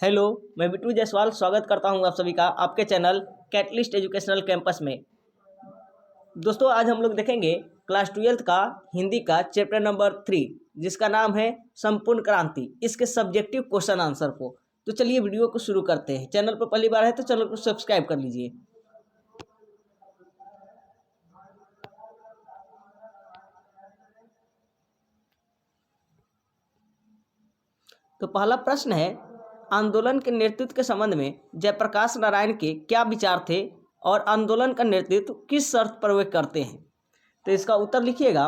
Hello, मैं बिट्टू जायसवाल स्वागत करता हूं आप सभी का आपके चैनल कैटलिस्ट एजुकेशनल कैंपस में। दोस्तों, आज हम लोग देखेंगे क्लास 12th का हिंदी का चैप्टर नंबर 3 जिसका नाम है संपूर्ण क्रांति, इसके सब्जेक्टिव क्वेश्चन आंसर को। तो चलिए वीडियो को शुरू करते हैं। चैनल पर पहली बार है तो चैनल को सब्सक्राइब कर लीजिए। तो पहला प्रश्न है, आंदोलन के नेतृत्व के संबंध में जयप्रकाश नारायण के क्या विचार थे और आंदोलन का नेतृत्व किस शर्त पर वे करते हैं। तो इसका उत्तर लिखिएगा।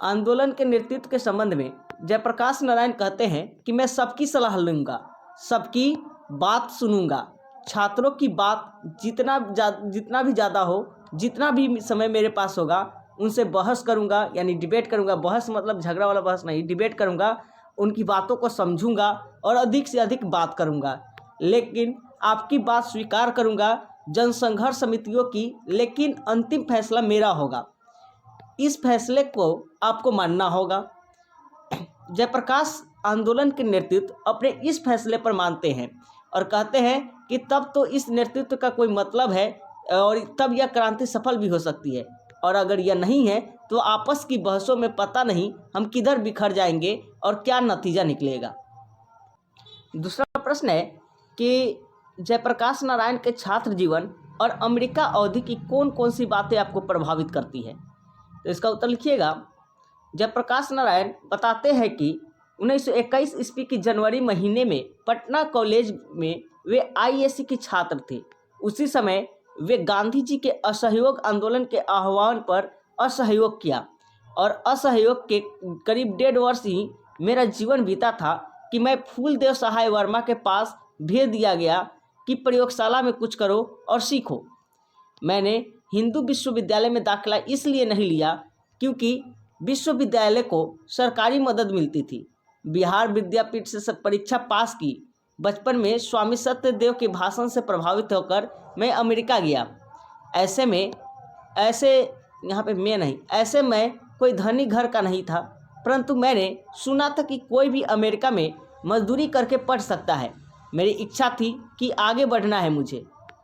आंदोलन के नेतृत्व के संबंध में जयप्रकाश नारायण कहते हैं कि मैं सबकी सलाह लूँगा, सबकी बात सुनूंगा, छात्रों की बात जितना भी ज़्यादा हो, जितना भी समय मेरे पास होगा उनसे बहस करूंगा, यानी डिबेट करूंगा। बहस मतलब झगड़ा वाला बहस नहीं, डिबेट करूंगा, उनकी बातों को समझूंगा और अधिक से अधिक बात करूंगा। लेकिन आपकी बात स्वीकार करूंगा जनसंघर्ष समितियों की, लेकिन अंतिम फैसला मेरा होगा। इस फैसले को आपको मानना होगा। जयप्रकाश आंदोलन के नेतृत्व अपने इस फैसले पर मानते हैं और कहते हैं कि तब तो इस नेतृत्व का कोई मतलब है और तब यह क्रांति सफल भी हो सकती है, और अगर यह नहीं है तो आपस की बहसों में पता नहीं हम किधर बिखर जाएंगे और क्या नतीजा निकलेगा। दूसरा प्रश्न है कि जयप्रकाश नारायण के छात्र जीवन और अमेरिका अवधि की कौन कौन सी बातें आपको प्रभावित करती है। तो इसका उत्तर लिखिएगा। जयप्रकाश नारायण बताते हैं कि 1921 ईस्वी की जनवरी महीने में पटना कॉलेज में वे आईएससी के छात्र थे। उसी समय वे गांधी जी के असहयोग आंदोलन के आह्वान पर असहयोग किया और असहयोग के करीब 1.5 वर्ष ही मेरा जीवन बीता था कि मैं फूलदेव सहाय वर्मा के पास भेज दिया गया कि प्रयोगशाला में कुछ करो और सीखो। मैंने हिंदू विश्वविद्यालय में दाखिला इसलिए नहीं लिया क्योंकि विश्वविद्यालय को सरकारी मदद मिलती थी। बिहार विद्यापीठ से परीक्षा पास की। बचपन में स्वामी सत्यदेव के भाषण से प्रभावित होकर मैं अमेरिका गया। ऐसे में कोई धनी घर का नहीं था, परंतु मैंने सुना था कि कोई भी अमेरिका में मजदूरी करके पढ़ सकता है। मेरी इच्छा थी कि आगे बढ़ना है मुझे।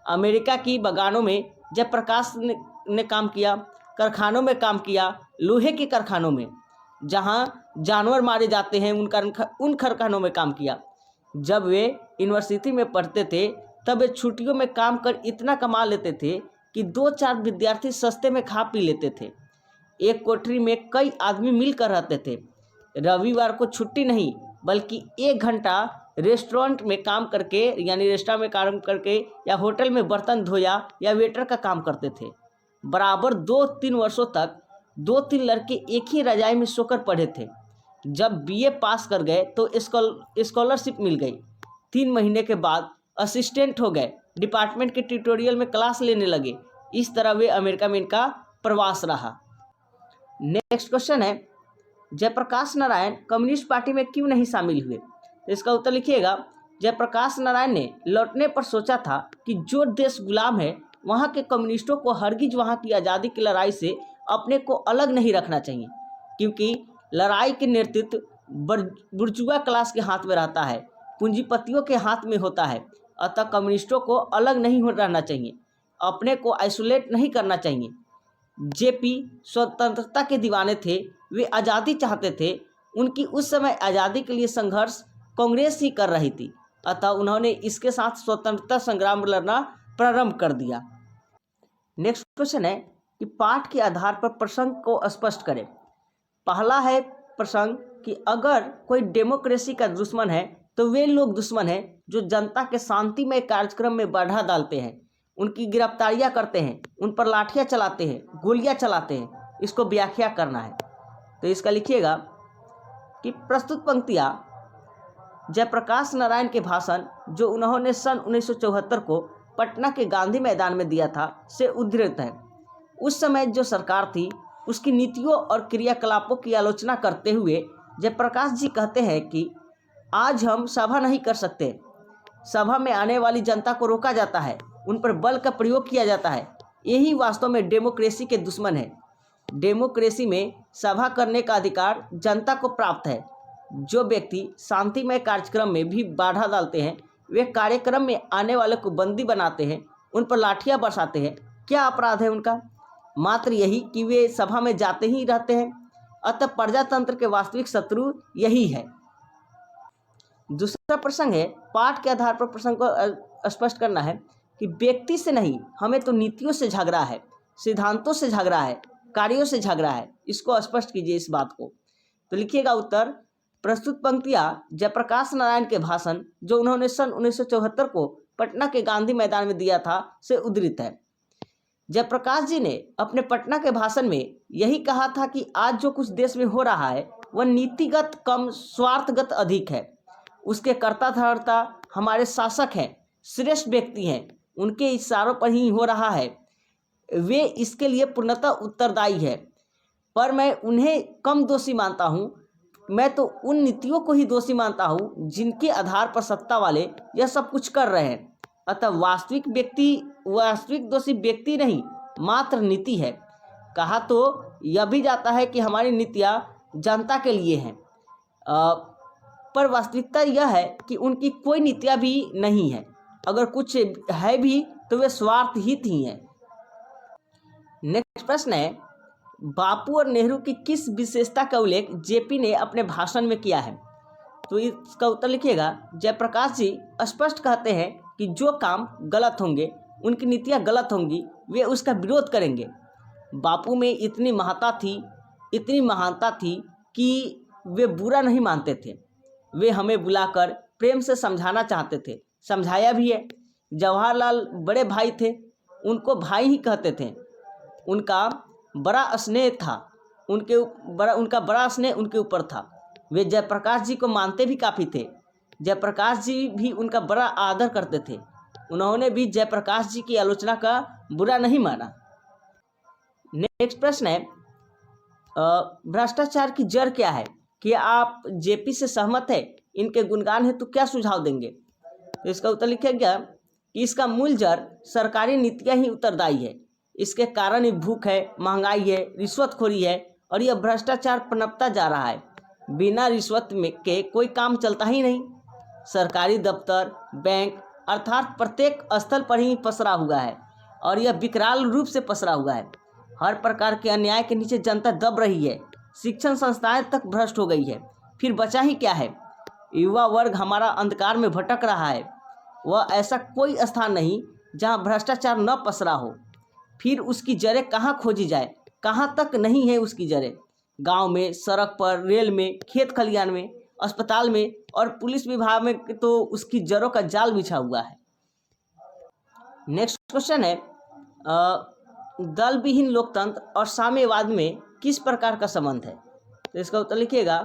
अमेरिका की बागानों में जयप्रकाश ने काम किया, कारखानों में काम किया, लोहे के कारखानों में जहाँ जानवर मारे जाते हैं उन कारखानों में काम किया। जब वे यूनिवर्सिटी में पढ़ते थे तब वे छुट्टियों में काम कर इतना कमा लेते थे कि 2-4 विद्यार्थी सस्ते में खा पी लेते थे। एक कोठरी में कई आदमी मिलकर रहते थे। रविवार को छुट्टी नहीं बल्कि 1 घंटा रेस्टोरेंट में काम करके, यानी रेस्टोरेंट में काम करके या होटल में बर्तन धोया या वेटर का काम करते थे। बराबर 2-3 वर्षों तक 2-3 लड़के एक ही रजाई में सोकर पढ़े थे। जब बीए पास कर गए तो स्कॉलरशिप मिल गई। 3 महीने के बाद असिस्टेंट हो गए, डिपार्टमेंट के ट्यूटोरियल में क्लास लेने लगे। इस तरह वे अमेरिका में इनका प्रवास रहा। नेक्स्ट क्वेश्चन है, जयप्रकाश नारायण कम्युनिस्ट पार्टी में क्यों नहीं शामिल हुए। तो इसका उत्तर लिखिएगा। जयप्रकाश नारायण ने लौटने पर सोचा था कि जो देश गुलाम है वहाँ के कम्युनिस्टों को हरगिज वहाँ की आज़ादी की लड़ाई से अपने को अलग नहीं रखना चाहिए, क्योंकि लड़ाई के नेतृत्व बुर्जुआ क्लास के हाथ में रहता है, पूंजीपतियों के हाथ में होता है। अतः कम्युनिस्टों को अलग नहीं रहना चाहिए, अपने को आइसोलेट नहीं करना चाहिए। जेपी स्वतंत्रता के दीवाने थे, वे आज़ादी चाहते थे। उनकी उस समय आज़ादी के लिए संघर्ष कांग्रेस ही कर रही थी, अतः उन्होंने इसके साथ स्वतंत्रता संग्राम लड़ना प्रारंभ कर दिया। नेक्स्ट क्वेश्चन है कि पाठ के आधार पर प्रसंग को स्पष्ट करें। पहला है प्रसंग कि अगर कोई डेमोक्रेसी का दुश्मन है तो वे लोग दुश्मन हैं जो जनता के शांतिमय कार्यक्रम में बाधा डालते हैं, उनकी गिरफ्तारियां करते हैं, उन पर लाठियां चलाते हैं, गोलियां चलाते हैं। इसको व्याख्या करना है। तो इसका लिखिएगा कि प्रस्तुत पंक्तियां जयप्रकाश नारायण के भाषण जो उन्होंने सन 1974 को पटना के गांधी मैदान में दिया था से उद्धृत है। उस समय जो सरकार थी उसकी नीतियों और क्रियाकलापों की आलोचना करते हुए जयप्रकाश जी कहते हैं कि आज हम सभा नहीं कर सकते। सभा में आने वाली जनता को रोका जाता है, उन पर बल का प्रयोग किया जाता है। यही वास्तव में डेमोक्रेसी के दुश्मन है। डेमोक्रेसी में सभा करने का अधिकार जनता को प्राप्त है। जो व्यक्ति शांतिमय कार्यक्रम में भी बाधा डालते हैं, वे कार्यक्रम में आने वाले को बंदी बनाते हैं, उन पर लाठियां बरसाते हैं, क्या अपराध है उनका? मात्र यही कि वे सभा में जाते ही रहते हैं। अतः प्रजातंत्र के वास्तविक शत्रु यही है। दूसरा प्रसंग है, पाठ के आधार पर प्रसंग को स्पष्ट करना है कि व्यक्ति से नहीं, हमें तो नीतियों से झगड़ा है, सिद्धांतों से झगड़ा है, कार्यों से झगड़ा है। इसको स्पष्ट कीजिए इस बात को। तो लिखिएगा उत्तर। प्रस्तुत पंक्तियां जयप्रकाश नारायण के भाषण जो उन्होंने सन 1974 को पटना के गांधी मैदान में दिया था से उद्धृत है। जयप्रकाश जी ने अपने पटना के भाषण में यही कहा था कि आज जो कुछ देश में हो रहा है वह नीतिगत कम स्वार्थगत अधिक है। उसके कर्ता धर्ता हमारे शासक हैं, श्रेष्ठ व्यक्ति हैं, उनके इशारों पर ही हो रहा है, वे इसके लिए पूर्णतः उत्तरदायी है। पर मैं उन्हें कम दोषी मानता हूँ। मैं तो उन नीतियों को ही दोषी मानता हूँ जिनके आधार पर सत्ता वाले यह सब कुछ कर रहे हैं। अतः वास्तविक दोषी व्यक्ति नहीं, मात्र नीति है। कहा तो यह भी जाता है कि हमारी नीतियाँ जनता के लिए हैं, पर वास्तविकता यह है कि उनकी कोई नीतियाँ भी नहीं है। अगर कुछ है भी तो वे स्वार्थ हित ही हैं। नेक्स्ट प्रश्न है, बापू और नेहरू की किस विशेषता का उल्लेख जेपी ने अपने भाषण में किया है? तो इसका उत्तर लिखिएगा। जयप्रकाश जी स्पष्ट कहते हैं कि जो काम गलत होंगे, उनकी नीतियाँ गलत होंगी, वे उसका विरोध करेंगे। बापू में इतनी महानता थी कि वे बुरा नहीं मानते थे। वे हमें बुलाकर प्रेम से समझाना चाहते थे, समझाया भी है। जवाहरलाल बड़े भाई थे, उनको भाई ही कहते थे। उनका बड़ा स्नेह था, उनका बड़ा स्नेह उनके ऊपर था। वे जयप्रकाश जी को मानते भी काफ़ी थे। जयप्रकाश जी भी उनका बड़ा आदर करते थे। उन्होंने भी जयप्रकाश जी की आलोचना का बुरा नहीं माना। नेक्स्ट प्रश्न है, भ्रष्टाचार की जड़ क्या है? क्या आप जेपी से सहमत है? इनके गुणगान है तो क्या सुझाव देंगे? तो इसका उत्तर लिखा गया कि इसका मूल जड़ सरकारी नीतियाँ ही उत्तरदायी है। इसके कारण ही भूख है, महंगाई है, रिश्वतखोरी है और यह भ्रष्टाचार पनपता जा रहा है। बिना रिश्वत में के कोई काम चलता ही नहीं। सरकारी दफ्तर, बैंक अर्थात प्रत्येक स्थल पर ही पसरा हुआ है और यह विकराल रूप से पसरा हुआ है। हर प्रकार के अन्याय के नीचे जनता दब रही है। शिक्षण संस्थाएं तक भ्रष्ट हो गई है। फिर बचा ही क्या है? युवा वर्ग हमारा अंधकार में भटक रहा है। वह ऐसा कोई स्थान नहीं जहां भ्रष्टाचार न पसरा हो। फिर उसकी जड़ें कहाँ खोजी जाए? कहाँ तक नहीं है उसकी जड़ें? गांव में, सड़क पर, रेल में, खेत खलियान में, अस्पताल में और पुलिस विभाग में तो उसकी जड़ों का जाल बिछा हुआ है। नेक्स्ट क्वेश्चन है, दल विहीन लोकतंत्र और साम्यवाद में किस प्रकार का संबंध है? तो इसका उत्तर लिखिएगा।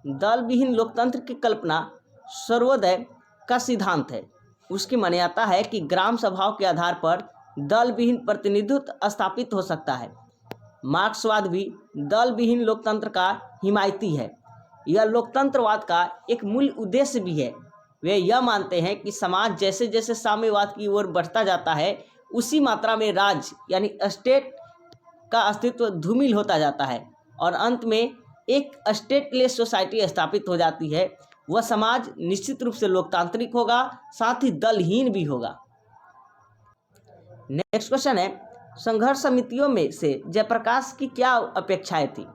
दल विहीन लोकतंत्र की कल्पना सर्वोदय का सिद्धांत है। उसकी मान्यता है कि ग्राम सभाओं के आधार पर दल विहीन प्रतिनिधित्व स्थापित हो सकता है। मार्क्सवाद भी दल विहीन लोकतंत्र का हिमायती है। यह लोकतंत्रवाद का एक मूल उद्देश्य भी है। वे यह मानते हैं कि समाज जैसे जैसे साम्यवाद की ओर बढ़ता जाता है, उसी मात्रा में राज्य यानी स्टेट का अस्तित्व धूमिल होता जाता है और अंत में एक स्टेटलेस सोसाइटी स्थापित हो जाती है। वह समाज निश्चित रूप से लोकतांत्रिक होगा, साथ ही दलहीन भी होगा। नेक्स्ट क्वेश्चन है, संघर्ष समितियों में से जयप्रकाश की क्या अपेक्षाएं थी?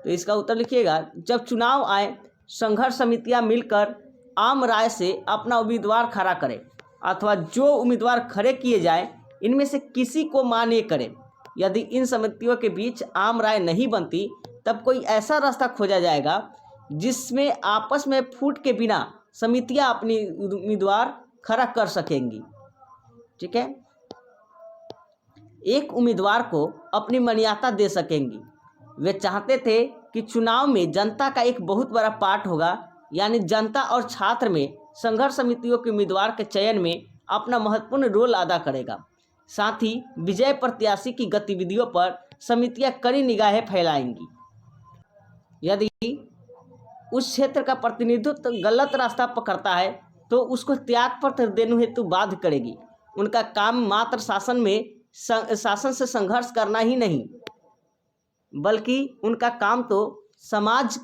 तो इसका उत्तर लिखिएगा। जब चुनाव आए, संघर्ष समितियां मिलकर आम राय से अपना उम्मीदवार खड़ा करें अथवा जो उम्मीदवार खड़े किए जाए इनमें से किसी को मान्य करें। यदि इन समितियों के बीच आम राय नहीं बनती तब कोई ऐसा रास्ता खोजा जाएगा जिसमें आपस में फूट के बिना समितियां अपनी उम्मीदवार खड़ा कर सकेंगी। ठीक है, एक उम्मीदवार को अपनी मान्यता दे सकेंगी। वे चाहते थे कि चुनाव में जनता का एक बहुत बड़ा पार्ट होगा, यानी जनता और छात्र में संघर्ष समितियों के उम्मीदवार के चयन में अपना महत्वपूर्ण रोल अदा करेगा। साथ ही विजय प्रत्याशी की गतिविधियों पर समितियां कड़ी निगाहें फैलाएंगी। यदि उस क्षेत्र का प्रतिनिधित्व गलत रास्ता पकड़ता है तो उसको त्याग पत्र देने हेतु बाध्य करेगी। उनका काम मात्र शासन से संघर्ष करना ही नहीं, बल्कि उनका काम तो समाज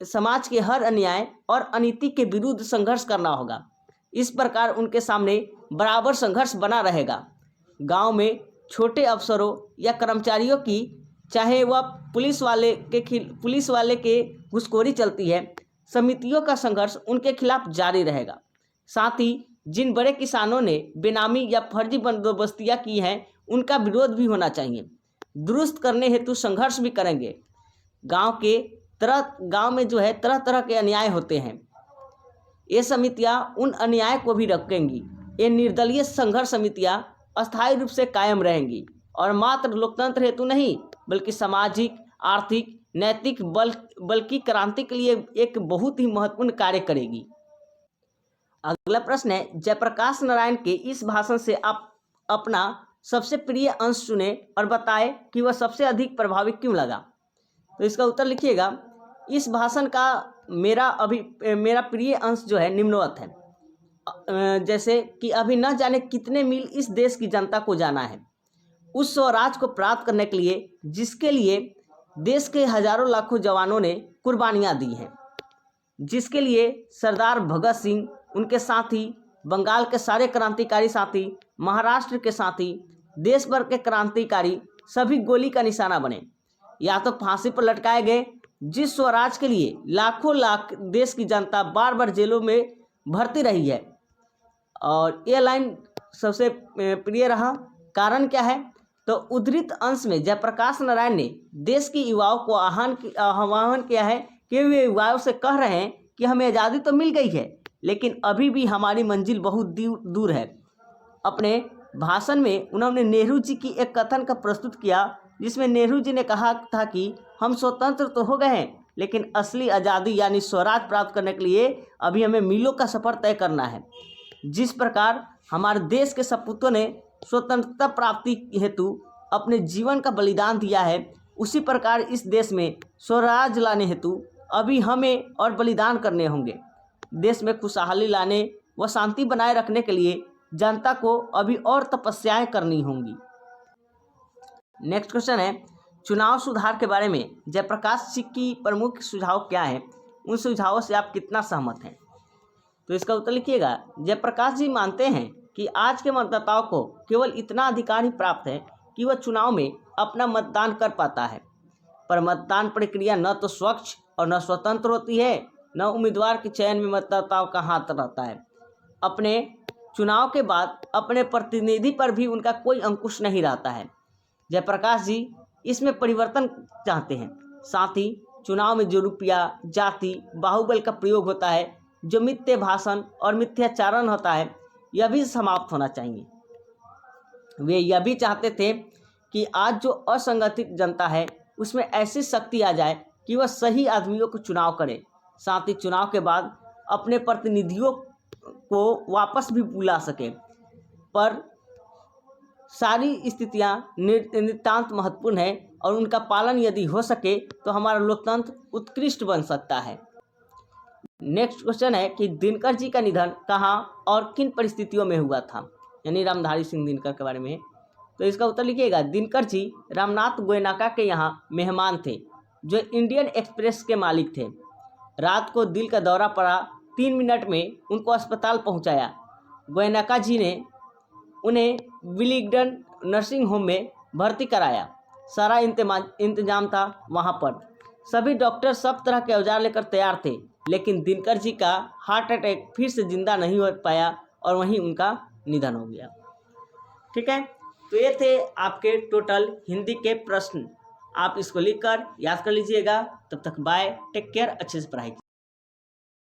समाज के हर अन्याय और अनीति के विरुद्ध संघर्ष करना होगा। इस प्रकार उनके सामने बराबर संघर्ष बना रहेगा। गांव में छोटे अफसरों या कर्मचारियों की, चाहे वह पुलिस वाले के घूसखोरी चलती है, समितियों का संघर्ष उनके खिलाफ जारी रहेगा। साथ ही जिन बड़े किसानों ने बेनामी या फर्जी बंदोबस्तियाँ की हैं, उनका विरोध भी होना चाहिए। दुरुस्त करने हेतु संघर्ष भी करेंगे। गांव में जो है तरह तरह के अन्याय होते हैं, ये समितियां उन अन्याय को भी रोकेंगी। ये निर्दलीय संघर्ष समितियां अस्थायी रूप से कायम रहेंगी और मात्र लोकतंत्र हेतु नहीं, बल्कि सामाजिक, आर्थिक, नैतिक बल्कि क्रांति के लिए एक बहुत ही महत्वपूर्ण कार्य करेगी। अगला प्रश्न है, जयप्रकाश नारायण के इस भाषण से आप अपना सबसे प्रिय अंश चुने और बताएं कि वह सबसे अधिक प्रभावी क्यों लगा। तो इसका उत्तर लिखिएगा। इस भाषण का मेरा प्रिय अंश जो है निम्नवत है। जैसे कि अभी न जाने कितने मील इस देश की जनता को जाना है, उस स्वराज को प्राप्त करने के लिए जिसके लिए देश के हजारों लाखों जवानों ने कुर्बानियाँ दी हैं, जिसके लिए सरदार भगत सिंह, उनके साथी, बंगाल के सारे क्रांतिकारी साथी, महाराष्ट्र के साथी, देश भर के क्रांतिकारी सभी गोली का निशाना बने या तो फांसी पर लटकाए गए। जिस स्वराज के लिए लाखों लाख देश की जनता बार बार जेलों में भर्ती रही है। और ये लाइन सबसे प्रिय रहा। कारण क्या है? तो उद्धृत अंश में जयप्रकाश नारायण ने देश की युवाओं को आह्वान किया है कि वे युवाओं से कह रहे हैं कि हमें आज़ादी तो मिल गई है, लेकिन अभी भी हमारी मंजिल बहुत दूर है। अपने भाषण में उन्होंने नेहरू जी की एक कथन का प्रस्तुत किया, जिसमें नेहरू जी ने कहा था कि हम स्वतंत्र तो हो गए हैं, लेकिन असली आज़ादी यानी स्वराज प्राप्त करने के लिए अभी हमें मीलों का सफ़र तय करना है। जिस प्रकार हमारे देश के सपूतों ने स्वतंत्रता प्राप्ति हेतु अपने जीवन का बलिदान दिया है, उसी प्रकार इस देश में स्वराज लाने हेतु अभी हमें और बलिदान करने होंगे। देश में खुशहाली लाने व शांति बनाए रखने के लिए जनता को अभी और तपस्याएं करनी होंगी। नेक्स्ट क्वेश्चन है, चुनाव सुधार के बारे में जयप्रकाश जी की प्रमुख सुझाव क्या है? उन सुझावों से आप कितना सहमत हैं? तो इसका उत्तर लिखिएगा। जयप्रकाश जी मानते हैं कि आज के मतदाताओं को केवल इतना अधिकार ही प्राप्त है कि वह चुनाव में अपना मतदान कर पाता है, पर मतदान प्रक्रिया न तो स्वच्छ और न स्वतंत्र होती है, न उम्मीदवार के चयन में मतदाताओं का हाथ रहता है। अपने चुनाव के बाद अपने प्रतिनिधि पर भी उनका कोई अंकुश नहीं रहता है। जयप्रकाश जी इसमें परिवर्तन चाहते हैं। साथ ही चुनाव में जो रुपया, जाति, बाहुबल का प्रयोग होता है, जो मिथ्या भाषण और मिथ्याचारण होता है, यह भी समाप्त होना चाहिए। वे यह भी चाहते थे कि आज जो असंगठित जनता है उसमें ऐसी शक्ति आ जाए कि वह सही आदमियों को चुनाव करे। साथ ही चुनाव के बाद अपने प्रतिनिधियों को वापस भी बुला सके। पर सारी स्थितियां नितांत महत्वपूर्ण है और उनका पालन यदि हो सके तो हमारा लोकतंत्र उत्कृष्ट बन सकता है। नेक्स्ट क्वेश्चन है कि दिनकर जी का निधन कहाँ और किन परिस्थितियों में हुआ था, यानी रामधारी सिंह दिनकर के बारे में। तो इसका उत्तर लिखिएगा। दिनकर जी रामनाथ गोयनका के यहाँ मेहमान थे, जो इंडियन एक्सप्रेस के मालिक थे। रात को दिल का दौरा पड़ा, 3 मिनट में उनको अस्पताल पहुंचाया। गोयनका जी ने उन्हें विलिंगडन नर्सिंग होम में भर्ती कराया। सारा इंतजाम था वहां पर। सभी डॉक्टर सब तरह के औजार लेकर तैयार थे, लेकिन दिनकर जी का हार्ट अटैक फिर से जिंदा नहीं हो पाया और वहीं उनका निधन हो गया। ठीक है, तो ये थे आपके टोटल हिंदी के प्रश्न। आप इसको लिखकर याद कर लीजिएगा। तब तक बाय, टेक केयर, अच्छे से पढ़ाई कीजिए।